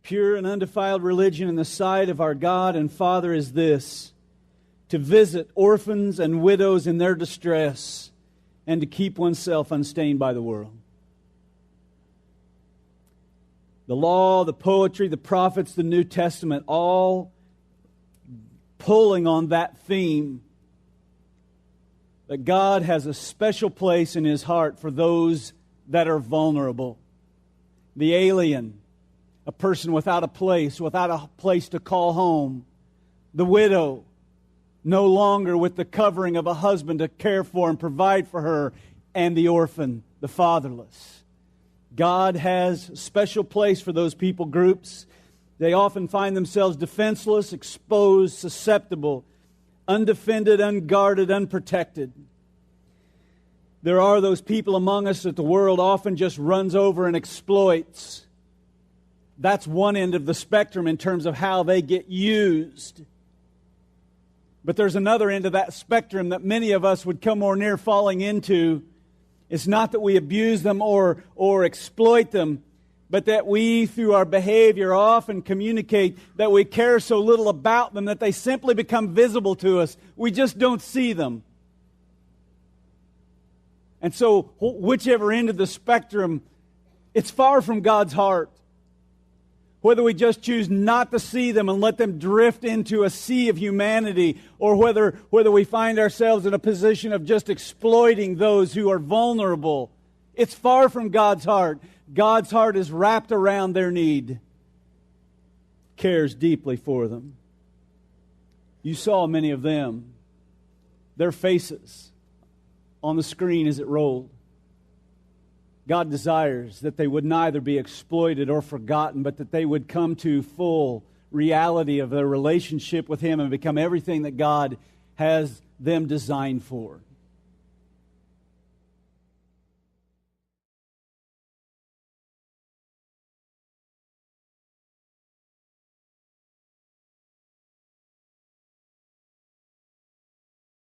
Pure and undefiled religion in the sight of our God and Father is this: to visit orphans and widows in their distress, and to keep oneself unstained by the world. The law, the poetry, the prophets, the New Testament, all pulling on that theme that God has a special place in His heart for those that are vulnerable. The alien, a person without a place to call home. The widow, no longer with the covering of a husband to care for and provide for her. And the orphan, the fatherless. God has a special place for those people groups. They often find themselves defenseless, exposed, susceptible, undefended, unguarded, unprotected. There are those people among us that the world often just runs over and exploits. That's one end of the spectrum in terms of how they get used. But there's another end of that spectrum that many of us would come more near falling into. It's not that we abuse them or exploit them, but that we, through our behavior, often communicate that we care so little about them that they simply become visible to us. We just don't see them. And so, whichever end of the spectrum, it's far from God's heart. Whether we just choose not to see them and let them drift into a sea of humanity, or whether we find ourselves in a position of just exploiting those who are vulnerable, it's far from God's heart. God's heart is wrapped around their need, cares deeply for them. You saw many of them, their faces on the screen as it rolled. God desires that they would neither be exploited or forgotten, but that they would come to full reality of their relationship with Him and become everything that God has them designed for.